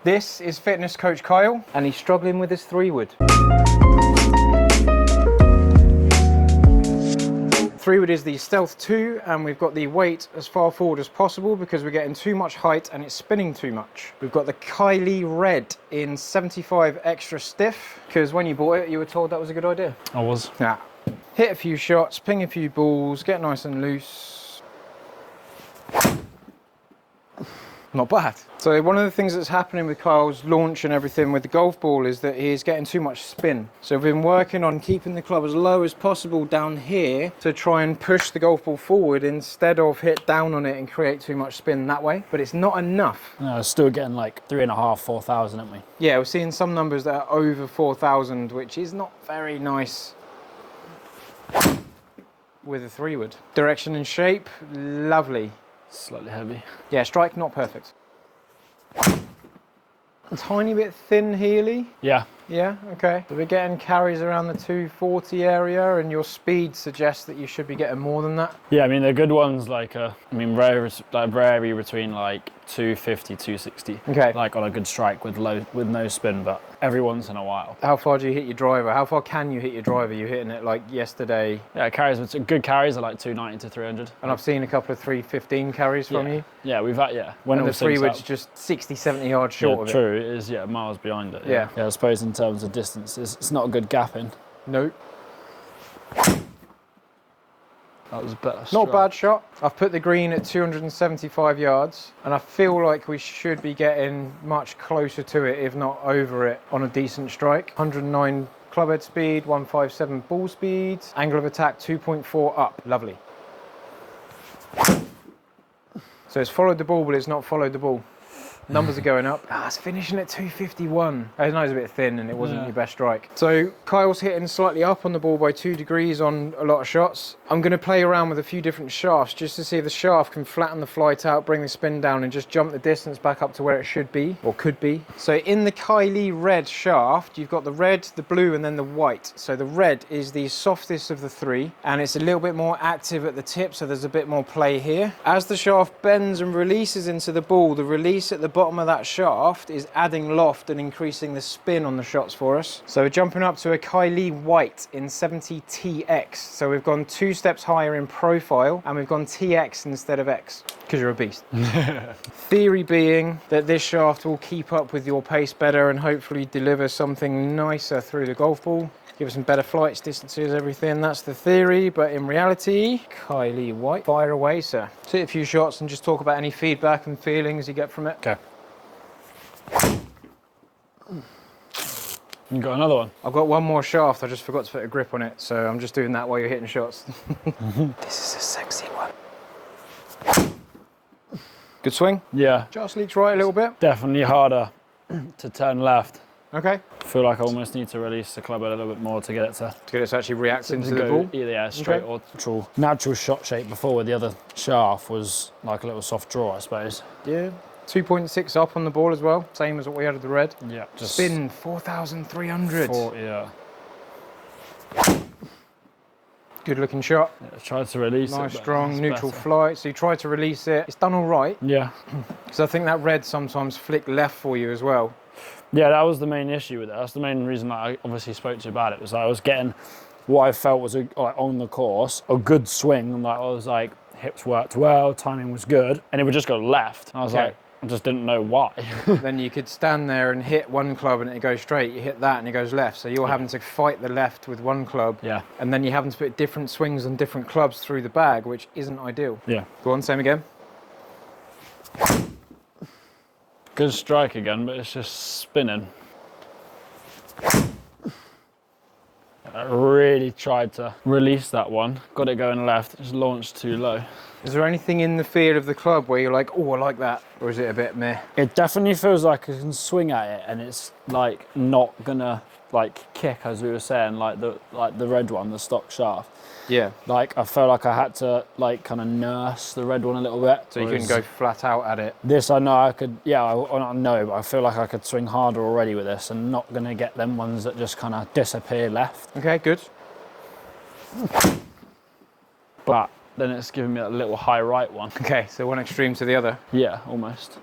This is fitness coach Kyle, and he's struggling with his 3-wood. 3-wood is the Stealth 2, and we've got the weight as far forward as possible because we're getting too much height and it's spinning too much. We've got the Kylie Red in 75 extra stiff, because when you bought it, you were told that was a good idea. I was. Yeah. Hit a few shots, ping a few balls, get nice and loose. Not bad. So one of the things that's happening with Kyle's launch and everything with the golf ball is that he's getting too much spin. So we've been working on keeping the club as low as possible down here to try and push the golf ball forward instead of hit down on it and create too much spin that way. But it's not enough. No, it's still getting like 3.5, 4,000, aren't we? Yeah, we're seeing some numbers that are over 4,000, which is not very nice with a 3-wood. Direction and shape, lovely. Slightly heavy. Yeah, strike not perfect. A tiny bit thin heely. Yeah. Yeah, okay. So we're getting carries around the 240 area, and your speed suggests that you should be getting more than that. Yeah, I mean, the good ones, like, vary between like 250, 260. Okay. Like on a good strike with no spin, but every once in a while. How far do you hit your driver? How far can you hit your driver? You're hitting it like yesterday. Yeah, good carries are like 290 to 300. And I've seen a couple of 315 carries from you. Yeah, we've had, yeah. When and the 3-wood's just 60, 70 yards short of it. True, it is, yeah, miles behind it. Yeah. Yeah, I suppose in terms of distance, it's not a good gap in. Nope. That was a better Not a strike. bad shot. I've put the green at 275 yards, and I feel like we should be getting much closer to it, if not over it, on a decent strike. 109 clubhead speed, 157 ball speed, angle of attack 2.4 up. Lovely. So it's followed the ball, but it's not followed the ball. Numbers are going up. It's finishing at 251. I know it's a bit thin and it wasn't your best strike. So Kyle's hitting slightly up on the ball by 2 degrees on a lot of shots. I'm going to play around with a few different shafts just to see if the shaft can flatten the flight out, bring the spin down, and just jump the distance back up to where it should be, or could be. So in the Kylie Red shaft, you've got the red, the blue, and then the white. So the red is the softest of the 3, and it's a little bit more active at the tip, so there's a bit more play here. As the shaft bends and releases into the ball, the release at the bottom of that shaft is adding loft and increasing the spin on the shots for us. So we're jumping up to a Kylie White in 70 TX. So we've gone 2 steps higher in profile, and we've gone TX instead of X, because you're a beast. Theory being that this shaft will keep up with your pace better and hopefully deliver something nicer through the golf ball. Give us some better flights, distances, everything. That's the theory, but in reality, Kylie White, fire away, sir. Hit a few shots and just talk about any feedback and feelings you get from it. Okay. You got another one? I've got one more shaft, I just forgot to put a grip on it, so I'm just doing that while you're hitting shots. This is a sexy one. Good swing? Yeah. Just leaks right a little bit. Definitely harder to turn left. Okay. I feel like I almost need to release the club a little bit more to get it to actually react into the ball? Either straight or natural shot shape before, with the other shaft was like a little soft draw, I suppose. Yeah. 2.6 up on the ball as well, same as what we had with the red. Yeah. Just spin 4,300. Yeah. Good looking shot. Yeah, tried to release it. Nice, strong, neutral flight. So you tried to release it. It's done all right. Yeah. Because I think that red sometimes flicked left for you as well. Yeah, that was the main issue with it. That's the main reason that I obviously spoke to you about it, was I was getting what I felt was on the course a good swing, and I was like, hips worked well, timing was good, and it would just go left. And I was like, I just didn't know why. Then you could stand there and hit one club and it goes straight. You hit that and it goes left. So you're having to fight the left with one club. Yeah. And then you're having to put different swings on different clubs through the bag, which isn't ideal. Yeah. Go on, same again. Good strike again, but it's just spinning. I really tried to release that one. Got it going left, just launched too low. Is there anything in the feel of the club where you're like, oh, I like that? Or is it a bit meh? It definitely feels like I can swing at it and it's like not gonna like kick, as we were saying, like the red one, the stock shaft. Yeah. Like I felt like I had to like kind of nurse the red one a little bit. So you couldn't go flat out at it? This I know I could, yeah, I know, but I feel like I could swing harder already with this and not gonna get them ones that just kind of disappear left. Okay, good. But then it's giving me a little high right one. Okay, so one extreme to the other. Yeah, almost.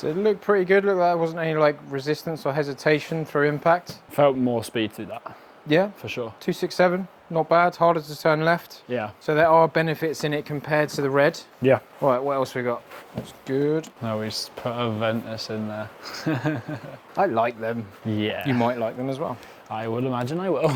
So it looked pretty good. Looked like there wasn't any like resistance or hesitation through impact. Felt more speed through that, Yeah, for sure. 267, not bad. Harder to turn left. Yeah. So there are benefits in it compared to the red. Yeah. Right, what else we got? That's good. No, we just put a Ventus in there. I like them. Yeah. You might like them as well. I would imagine I will.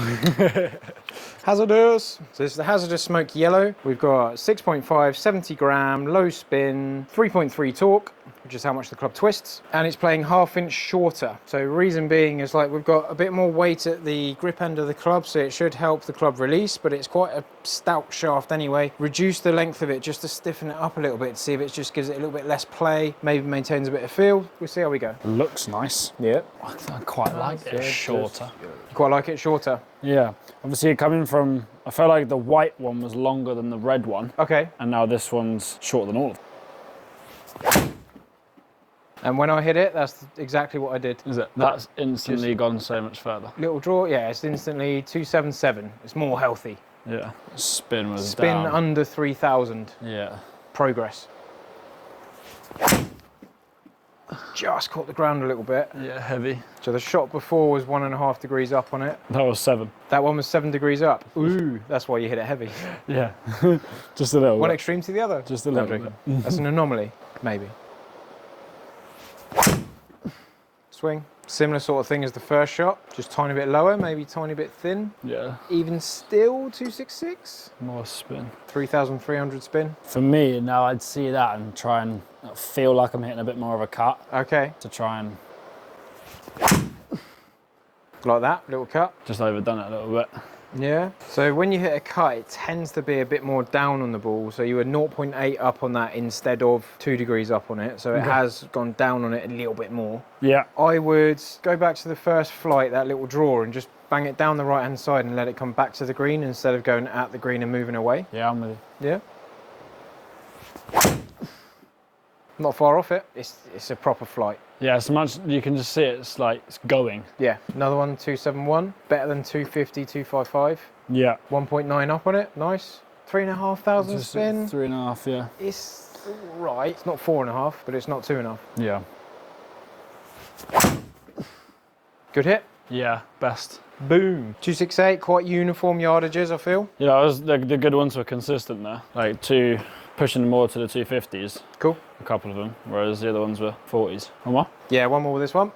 HZRDUS. So this is the HZRDUS Smoke Yellow. We've got 6.5, 70 gram, low spin, 3.3 torque, which is how much the club twists, and it's playing ½ inch shorter. So reason being is like we've got a bit more weight at the grip end of the club, so it should help the club release, but it's quite a stout shaft anyway. Reduce the length of it just to stiffen it up a little bit to see if it just gives it a little bit less play, maybe maintains a bit of feel. We'll see how we go. Looks nice. Yeah. I quite like it shorter. You quite like it shorter? Yeah. Obviously coming from, I felt like the white one was longer than the red one. Okay. And now this one's shorter than all of them. And when I hit it, that's exactly what I did. Is it? That's instantly gone so much further. Little draw, yeah, it's instantly 277. It's more healthy. Yeah. Spin was Spin down. under 3,000. Yeah. Progress. Just caught the ground a little bit. Yeah, heavy. So the shot before was 1.5 degrees up on it. That was 7. That one was 7 degrees up. Ooh, that's why you hit it heavy. Yeah. Just a little One bit. extreme to the other. Just a No, little I'm bit. joking. That's an anomaly, maybe. Swing. Similar sort of thing as the first shot, just tiny bit lower, maybe tiny bit thin. Yeah. Even still 266. More spin. 3,300 spin. For me, now I'd see that and try and feel like I'm hitting a bit more of a cut Okay, to try and like that, little cut. just overdone it a little bit. Yeah. So when you hit a cut, it tends to be a bit more down on the ball. So you were 0.8 up on that instead of 2 degrees up on it. So it has gone down on it a little bit more. Yeah. I would go back to the first flight, that little draw, and just bang it down the right-hand side and let it come back to the green instead of going at the green and moving away. Yeah, I'm with you. Yeah. Not far off it. It's a proper flight. Yeah, so much you can just see it's like it's going. Yeah. Another one, 271. Better than 250, 255. Yeah. 1.9 up on it. Nice. 3,500 Just spin. 3.5, yeah. It's right. It's not 4.5, but it's not 2.5. Yeah. Good hit. Yeah, best. Boom. 268. Quite uniform yardages, I feel. Yeah, the good ones were consistent there. Like pushing more to the 250s. Cool. A couple of them, whereas the other ones were 40s. One more? Yeah, one more with this one.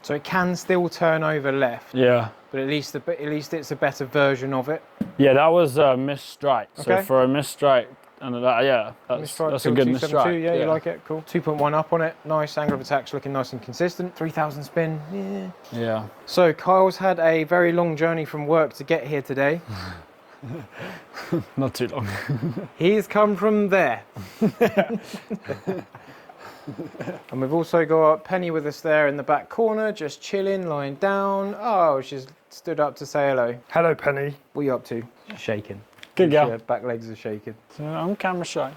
So it can still turn over left, Yeah. but at least it's a better version of it. Yeah, that was a missed strike. So Okay. for a missed strike, and that, yeah, that's a Till good missed 272, strike. yeah, you like it? Cool. 2.1 up on it. Nice. Angle of attack's looking nice and consistent. 3,000 spin. Yeah. Yeah. So Kyle's had a very long journey from work to get here today. Not too long. He's come from there. And we've also got Penny with us there in the back corner, just chilling, lying down. Oh, she's stood up to say hello. Hello, Penny. What are you up to? Shaking. Good girl. Her back legs are shaking. So I'm camera shy.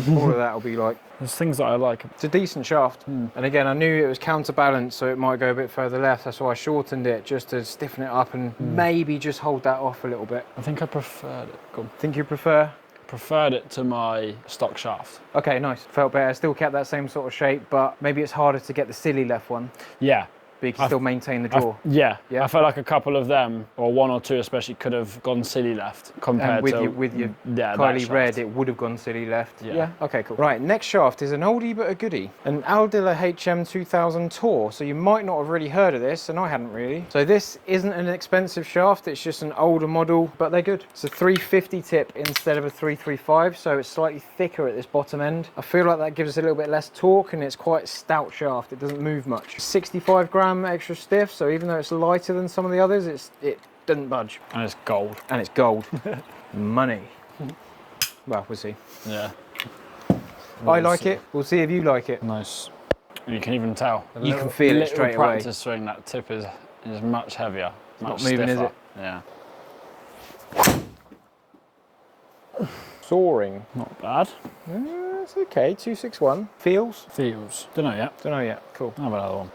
All of that will be like. There's things that I like. It's a decent shaft. And again, I knew it was counterbalanced, so it might go a bit further left. That's why I shortened it, just to stiffen it up and maybe just hold that off a little bit. I think I preferred it. Cool. Think you prefer? Preferred it to my stock shaft. Okay, nice. Felt better. Still kept that same sort of shape, but maybe it's harder to get the silly left one. Yeah. But you can still maintain the draw. Yeah. Yeah. I felt like a couple of them, or one or two especially, could have gone silly left compared And with your that Kylie shaft. Red, it would have gone silly left. Yeah. Okay, cool. Right, next shaft is an oldie but a goodie. An Aldila HM 2000 Tour. So you might not have really heard of this, and I hadn't really. So this isn't an expensive shaft, it's just an older model, but they're good. It's a 350 tip instead of a 335, so it's slightly thicker at this bottom end. I feel like that gives us a little bit less torque, and it's quite a stout shaft. It doesn't move much. 65 gram extra stiff, so even though it's lighter than some of the others, it doesn't budge. And it's gold. And it's gold. Money. Well, we'll see. Yeah. I like it. We'll see if you like it. Nice. You can even tell. You can feel it straight away. Practice swing, that tip is much heavier. Much not moving, is stiffer. it? Yeah. Soaring. Not bad. It's okay. 261. Feels? Feels. Don't know yet. Don't know yet. Cool. How about another one?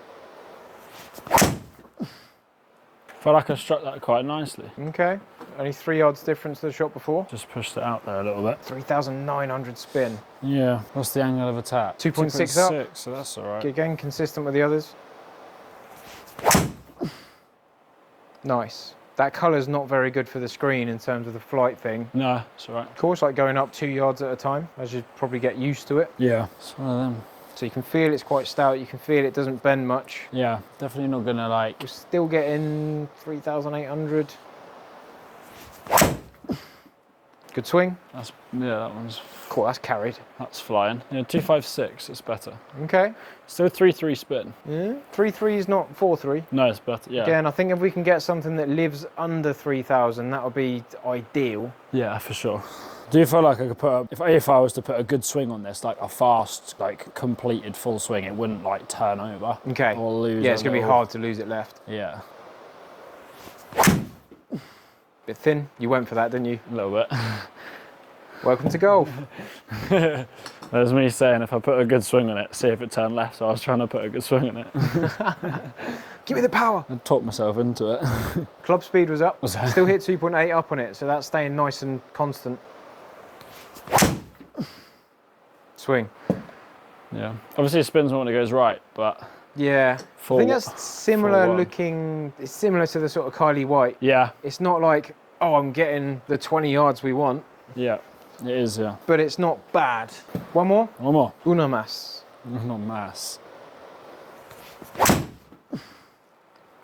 Felt like I struck that quite nicely. Okay. only 3 yards difference to the shot before. Just pushed it out there a little bit. 3,900 spin. Yeah. What's the angle of attack? 2.6 up. 2.6, so that's all right. Again, consistent with the others. Nice. That colour's not very good for the screen in terms of the flight thing. No, it's all right. Of course, like going up 2 yards at a time, as you probably get used to it. Yeah, it's one of them. So you can feel it's quite stout, you can feel it doesn't bend much. Yeah, definitely not gonna like... We're still getting 3,800. Good swing. That's, yeah, that one's... Cool, that's carried. That's flying. Yeah, 256, it's better. Okay. Still 3-3 spin. Yeah. 3-3 is not 4-3. No, it's better, yeah. Again, I think if we can get something that lives under 3,000, that would be ideal. Yeah, for sure. Do you feel like I could put a, if I was to put a good swing on this, like a fast, like completed full swing, it wouldn't like turn over? Okay. Or lose. Yeah, it's going to be hard to lose it left. Yeah. Bit thin. You went for that, didn't you? A little bit. Welcome to golf. There's me saying if I put a good swing on it, see if it turned left. So I was trying to put a good swing on it. Give me the power. I talked myself into it. Club speed was up. Was it? Still hit 2.8 up on it, so that's staying nice and constant. Swing. Yeah. Obviously it spins more when it goes right, but... Yeah. I think that's similar looking, it's similar to the sort of Kylie White. Yeah. It's not like, oh, I'm getting the 20 yards we want. Yeah, it is, yeah. But it's not bad. One more? One more. Una más. Not mass.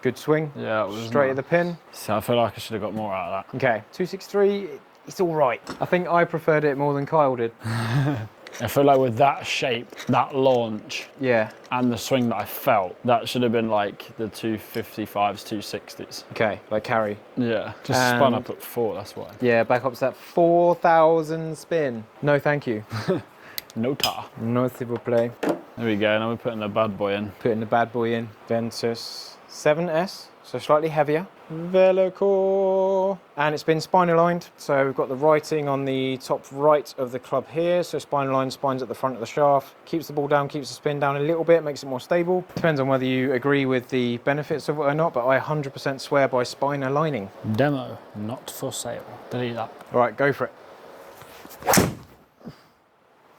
Good swing. Yeah, it was straight at the pin. So I feel like I should have got more out of that. Okay, 263, it's all right. I think I preferred it more than Kyle did. I feel like with that shape, that launch, Yeah. and the swing that I felt, that should have been like the 255s, 260s. Okay, like carry. Yeah, just spun up at 4, that's why. Yeah, back up to that 4,000 spin. No, thank you. No tar. No, s'il vous plaît. There we go, now we're putting the bad boy in. Putting the bad boy in. Ventus 7S, so slightly heavier. Velocore. And it's been spine aligned, so we've got the writing on the top right of the club here, so spine aligned, spine's at the front of the shaft. Keeps the ball down, keeps the spin down a little bit, makes it more stable. Depends on whether you agree with the benefits of it or not, but I 100% swear by spine aligning. Demo, not for sale. Delete that. All right, go for it.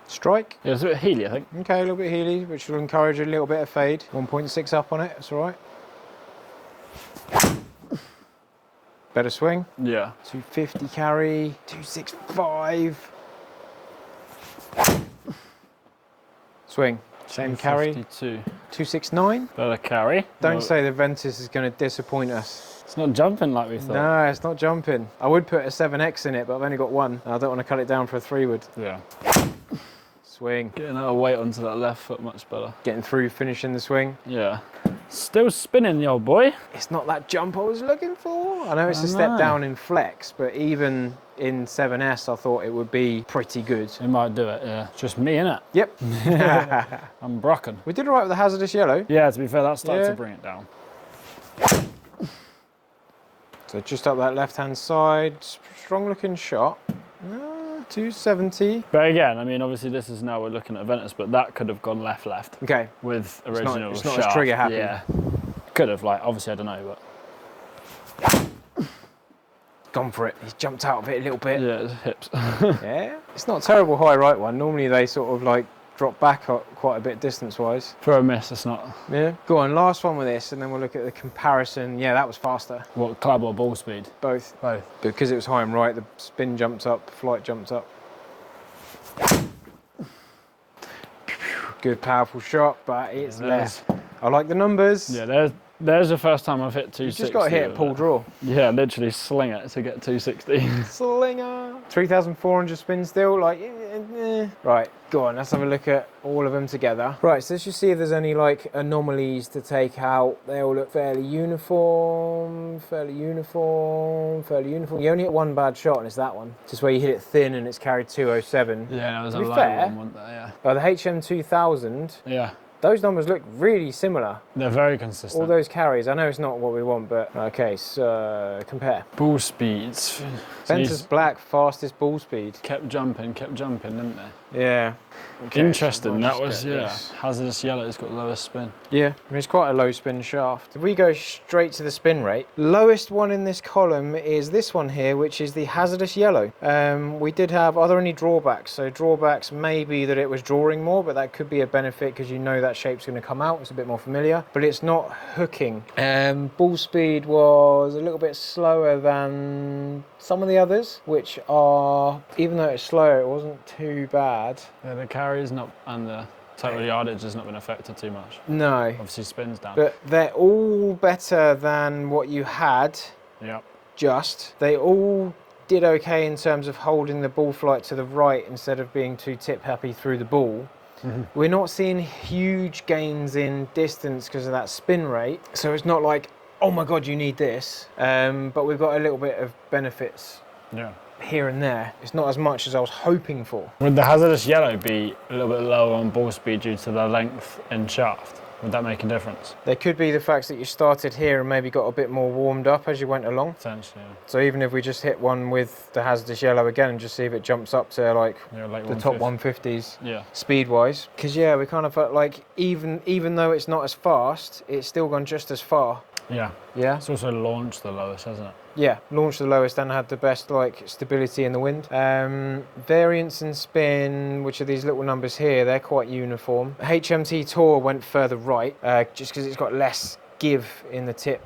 Strike. Yeah, it's a bit heely, I think. Okay, a little bit heely, which will encourage a little bit of fade. 1.6 up on it, that's all right. Better swing. Yeah. 250 carry, 265. Swing. Same carry. 269. Better carry. Don't say the Ventus is going to disappoint us. It's not jumping like we thought. No, it's not jumping. I would put a 7X in it, but I've only got one. I don't want to cut it down for a 3-wood. Yeah. Swing. Getting out of weight onto that left foot much better. Getting through, finishing the swing. Yeah. Still spinning, the old boy. It's not that jump I was looking for. I know it's a step down in flex, but even in 7S, I thought it would be pretty good. It might do it, yeah. Just me, innit? Yep. I'm brocking. We did all right with the hazardous yellow. Yeah, to be fair, that started to bring it down. So just up that left-hand side, strong looking shot. 270. But again, I mean, obviously this is now we're looking at Ventus, but that could have gone left. Okay. With original It's not shaft. as trigger happy. Yeah. Could have, like, obviously I don't know, but. Gone for it. He's jumped out of it a little bit. Yeah, his hips. Yeah. It's not a terrible high right one. Normally they sort of like drop back quite a bit distance-wise. For a miss, it's not. Yeah. Go on, last one with this, and then we'll look at the comparison. Yeah, that was faster. What, club or ball speed? Both. Both. Because it was high and right, the spin jumped up, flight jumped up. Good, powerful shot, but it's less. I like the numbers. Yeah, there's the first time I've hit 260. You just got to hit pull draw. Yeah, literally sling it to get 260. Slinger. 3,400 spin still, like, Right, go on, let's have a look at all of them together. Right, so let's just see if there's any like anomalies to take out. They all look fairly uniform, fairly uniform. You only hit one bad shot and it's that one. Just where you hit it thin and it's carried 207. Yeah, there was a To be low fair, one, wasn't there? The HM2000, Yeah. those numbers look really similar. They're very consistent. All those carries, I know it's not what we want, but okay, so compare. Ball speeds. Ventus Black, fastest ball speed. Kept jumping, didn't they? Yeah. Okay, Interesting. so That I'll was just get this. HZRDUS yellow's got lowest spin. Yeah, I mean, it's quite a low spin shaft. If we go straight to the spin rate, lowest one in this column is this one here, which is the HZRDUS yellow. We did have, are there any drawbacks? So drawbacks may be that it was drawing more, but that could be a benefit because you know that shape's going to come out. It's a bit more familiar, but it's not hooking. Ball speed was a little bit slower than some of the others, which are, even though it's slower, it wasn't too bad. Yeah, the carry's not, and the total yardage has not been affected too much. No. Obviously spins down. But they're all better than what you had. Yep. They all did okay in terms of holding the ball flight to the right instead of being too tip happy through the ball. We're not seeing huge gains in distance because of that spin rate. So it's not like, oh my God, you need this. But we've got a little bit of benefits. Yeah. Here and there. It's not as much as I was hoping for. Would the HZRDUS yellow be a little bit lower on ball speed due to the length in shaft? Would that make a difference? There could be the fact that you started here and maybe got a bit more warmed up as you went along. Potentially, yeah. So even if we just hit one with the HZRDUS yellow again and just see if it jumps up to like Like the top 150s Yeah. speed-wise. Because yeah, we kind of felt like even though it's not as fast, it's still gone just as far. Yeah. Yeah? It's also launched the lowest, hasn't it? Yeah, launched the lowest and had the best like stability in the wind. Variance and spin, which are these little numbers here, they're quite uniform. HMT Tour went further right, just because it's got less give in the tip.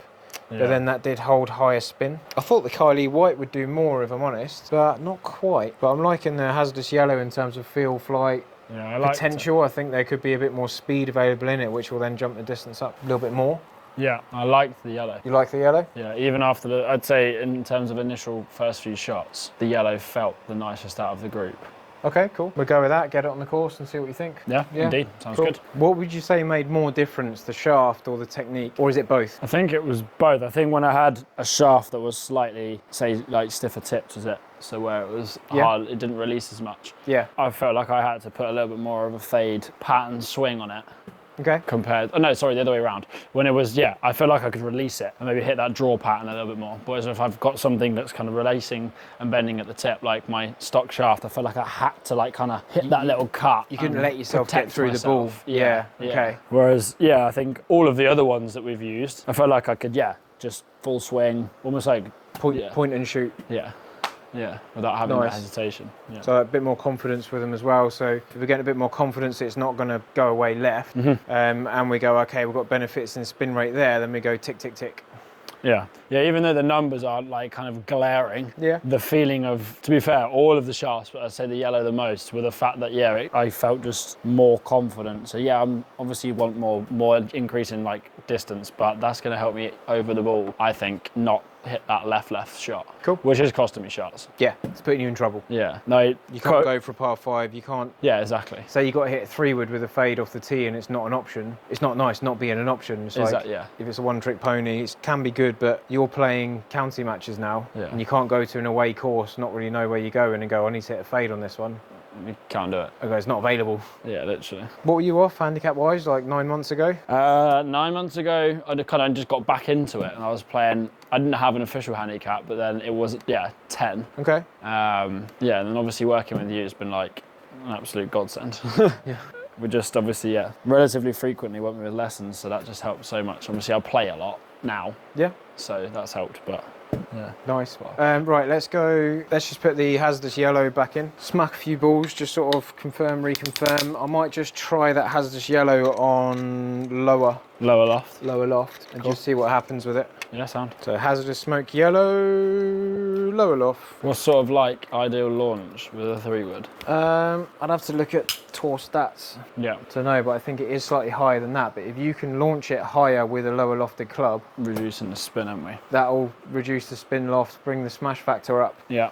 Yeah. But then that did hold higher spin. I thought the Kylie White would do more, if I'm honest, but not quite. But I'm liking the HZRDUS yellow in terms of feel, flight, Yeah, I like potential. I think there could be a bit more speed available in it, which will then jump the distance up a little bit more. Yeah, I liked the yellow. You like the yellow? Yeah, even after the, I'd say in terms of initial first few shots, the yellow felt the nicest out of the group. Okay, cool. We'll go with that, get it on the course and see what you think. Yeah, indeed. Sounds Cool. good. What would you say made more difference, the shaft or the technique? Or is it both? I think it was both. I think when I had a shaft that was slightly, say, like stiffer tips, was it? So where it was hard, it didn't release as much. Yeah. I felt like I had to put a little bit more of a fade pattern swing on it. Okay. Compared, oh no, sorry, the other way around. When it was, yeah, I feel like I could release it and maybe hit that draw pattern a little bit more. Whereas if I've got something that's kind of releasing and bending at the tip, like my stock shaft, I feel like I had to like kind of hit that little cut. You couldn't let yourself get through the ball. Yeah. Okay. Whereas, yeah, I think all of the other ones that we've used, I felt like I could, just full swing, almost like Point and shoot. Yeah, without having that Nice. hesitation. Yeah. So a bit more confidence with them as well. So if we get a bit more confidence, it's not going to go away left. And we go, okay, we've got benefits in spin rate there. Then we go tick, tick, tick. Yeah, even though the numbers are like kind of glaring, Yeah. the feeling of, to be fair, all of the shafts, but I'd say the yellow the most, with the fact that, I felt just more confident. So yeah, I'm obviously want more increase in like distance, but that's going to help me over the ball, I think, not hit that left shot. Cool. Which is costing me shots. Yeah, it's putting you in trouble. Yeah. No, You can't go for a par 5. You can't. Yeah, exactly. Say you got to hit a 3-wood with a fade off the tee and it's not an option. It's not nice not being an option. It's like, if it's a one-trick pony, it can be good, but you're playing county matches now, and you can't go to an away course, not really know where you're going, and go, I need to hit a fade on this one. You can't do it. Okay, it's not available. Yeah, literally. What were you off handicap-wise, like 9 months ago? 9 months ago, I kind of just got back into it, and I was playing. I didn't have an official handicap, but then it was 10. Okay. And then obviously working with you has been like an absolute godsend. Yeah. We just obviously relatively frequently went with lessons, so that just helped so much. Obviously I play a lot now. Yeah. So that's helped, but. Yeah. Nice. Right, let's go. Let's just put the HZRDUS yellow back in. Smack a few balls, just sort of confirm, reconfirm. I might just try that HZRDUS yellow on lower loft, and just see what happens with it. Yeah, sound. So HZRDUS smoke yellow, lower loft. What sort of like ideal launch with a 3-wood? I'd have to look at tour stats. Yeah. To know, but I think it is slightly higher than that. But if you can launch it higher with a lower lofted club, Reducing the spin, haven't we? that'll reduce the spin loft, bring the smash factor up. Yeah.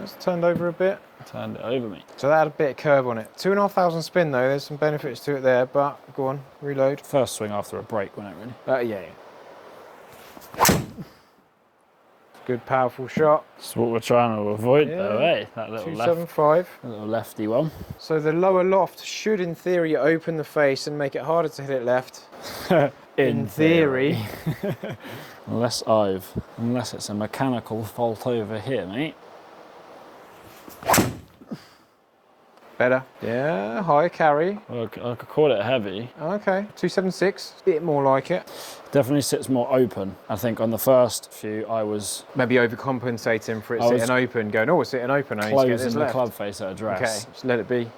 It's turned over a bit. Turned it over me. So that had a bit of curve on it. 2,500 spin though, there's some benefits to it there, but go on, reload. First swing after a break, wasn't it really? Yeah. Good powerful shot. That's what we're trying to avoid though, eh? That little 275. Little lefty one. So the lower loft should in theory open the face and make it harder to hit it left. in theory. Unless it's a mechanical fault over here, mate. Better. Yeah, high carry. I could call it heavy. Okay, 276. Bit more like it. Definitely sits more open. I think on the first few, I was Maybe overcompensating for it sitting open, going, oh, it's sitting open. I need to get closing this the left. club face at address. Okay, just let it be.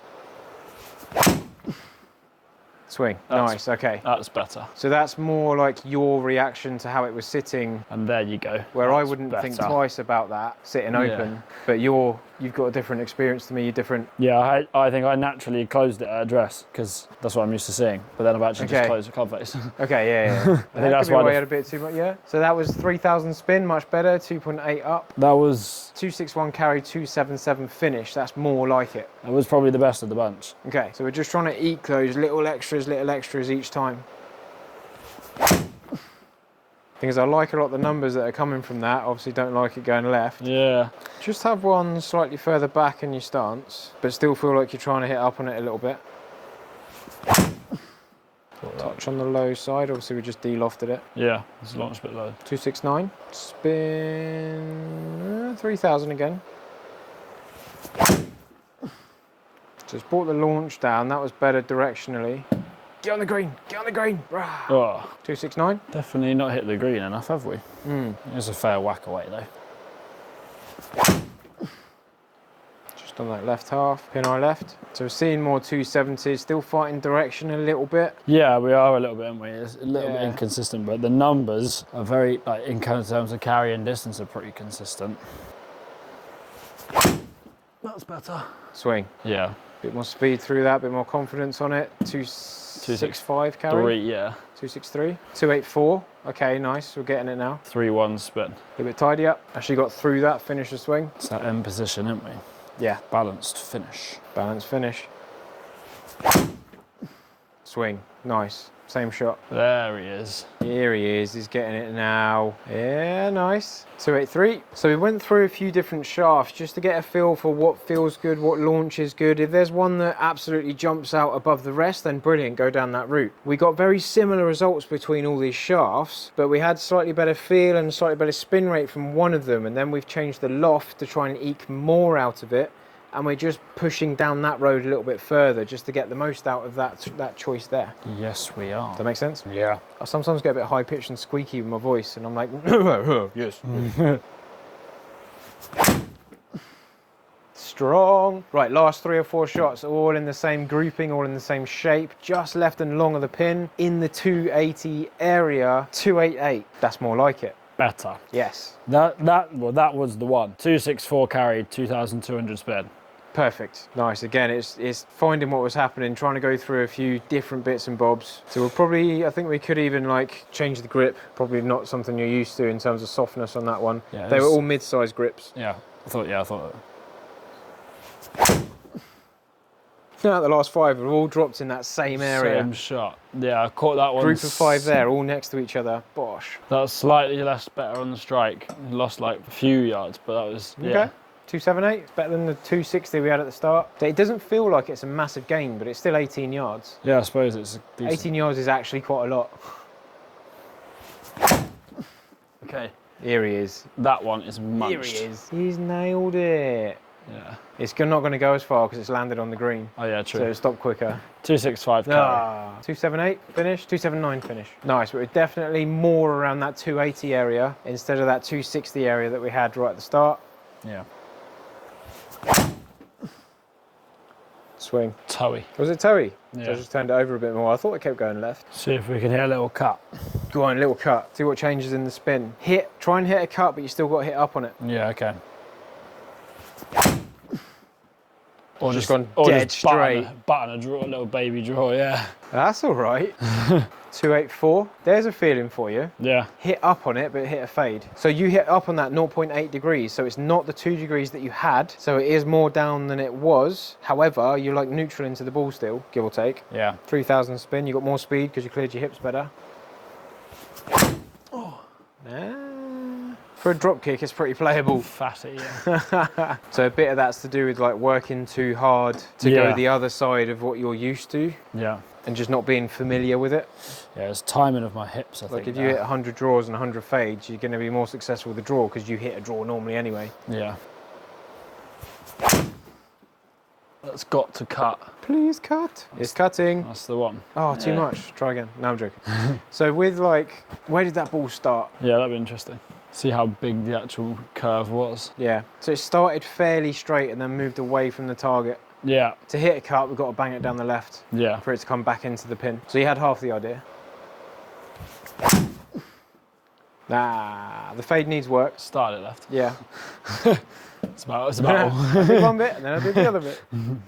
Swing. Nice, okay. That's better. So that's more like your reaction to how it was sitting. And there you go. Where That's I wouldn't think better. twice about that, sitting open. But you've got a different experience to me, different. Yeah, I think I naturally closed it at address because that's what I'm used to seeing. But then I've actually just closed the club face. Okay, yeah. I think that's why I had a bit too much, yeah. So that was 3,000 spin, much better, 2.8 up. That was 261 carry, 277 finish. That's more like it. That was probably the best of the bunch. Okay, so we're just trying to eke those little extras each time. Thing is, I like a lot of the numbers that are coming from that. Obviously, don't like it going left. Yeah. Just have one slightly further back in your stance, but still feel like you're trying to hit up on it a little bit. Touch on the low side. Obviously, we just de-lofted it. Yeah, it's launched a bit low. 269. Spin 3,000 again. Just brought the launch down. That was better directionally. Get on the green. Get on the green. Rah. Oh, 269. definitely not hit the green enough, have we? It's a fair whack away though. Just on that left half, pin eye left. So we're seeing more 270s, still fighting direction a little bit. Yeah, we are a little bit, aren't we? It's a little bit inconsistent, but the numbers are very, like in terms of carry and distance, are pretty consistent. That's better. Swing. Yeah. Bit more speed through that, bit more confidence on it. 265 carry. 3, yeah. 263. 284. Okay, nice. We're getting it now. 3-1 spin. A little bit tidy up. Actually got through that, finish the swing. It's that end position, isn't we? Yeah. Balanced finish. Balanced finish. Swing. Nice. Same shot. There he is. Here he is. He's getting it now. Yeah, nice. 283. So we went through a few different shafts just to get a feel for what feels good, what launches good. If there's one that absolutely jumps out above the rest, then brilliant, go down that route. We got very similar results between all these shafts, but we had slightly better feel and slightly better spin rate from one of them, and then we've changed the loft to try and eke more out of it. And we're just pushing down that road a little bit further just to get the most out of that choice there. Yes, we are. Does that make sense? Yeah. I sometimes get a bit high pitched and squeaky with my voice, and I'm like, yes. Strong. Right, last 3 or 4 shots, all in the same grouping, all in the same shape, just left and long of the pin, in the 280 area, 288. That's more like it. Better. Yes. That was the one. 264 carry, 2,200 spin. Perfect. Nice. Again, it's finding what was happening, trying to go through a few different bits and bobs. So we'll probably, I think we could even like change the grip. Probably not something you're used to in terms of softness on that one. Yeah, they were all mid-size grips. Yeah, I thought that. Now the last 5 have all dropped in that same area. Same shot. Yeah, I caught that one. Group of 5 there, all next to each other. Bosh. That was slightly less better on the strike. Lost like a few yards, but that was, yeah. Okay. 278, it's better than the 260 we had at the start. It doesn't feel like it's a massive gain, but it's still 18 yards. Yeah, I suppose it's decent. 18 yards is actually quite a lot. Okay. Here he is. That one is munched. Here he is. He's nailed it. Yeah. It's not going to go as far because it's landed on the green. Oh yeah, true. So stop quicker. 265 carry. 278 finish, 279 finish. Nice, but we're definitely more around that 280 area instead of that 260 area that we had right at the start. Yeah. Swing. Toey. Was it toey? Yeah. So I just turned it over a bit more. I thought it kept going left. See if we can hit a little cut. Go on, little cut. See what changes in the spin. Try and hit a cut, but you still got to hit up on it. Yeah, okay. Or just gone dead straight. Button a draw, a little baby draw, yeah. That's all right. 284. There's a feeling for you. Yeah. Hit up on it, but hit a fade. So you hit up on that 0.8 degrees. So it's not the 2 degrees that you had. So it is more down than it was. However, you're like neutral into the ball still, give or take. Yeah. 3,000 spin. You got more speed because you cleared your hips better. Oh. For a drop kick, it's pretty playable. Fatty, yeah. So a bit of that's to do with like working too hard to go the other side of what you're used to. Yeah. And just not being familiar with it. Yeah, it's timing of my hips, I think. Like if you hit 100 draws and 100 fades, you're going to be more successful with the draw because you hit a draw normally anyway. Yeah. that's got to cut. Please cut. It's cutting. That's the one. Oh, too much. Try again. No, I'm joking. So with like, where did that ball start? Yeah, that'd be interesting. See how big the actual curve was. Yeah. So it started fairly straight and then moved away from the target. Yeah. To hit a cut, we've got to bang it down the left. Yeah. For it to come back into the pin. So you had half the idea. Nah, the fade needs work. Started left. Yeah. It's about all. I did one bit and then I did the other bit.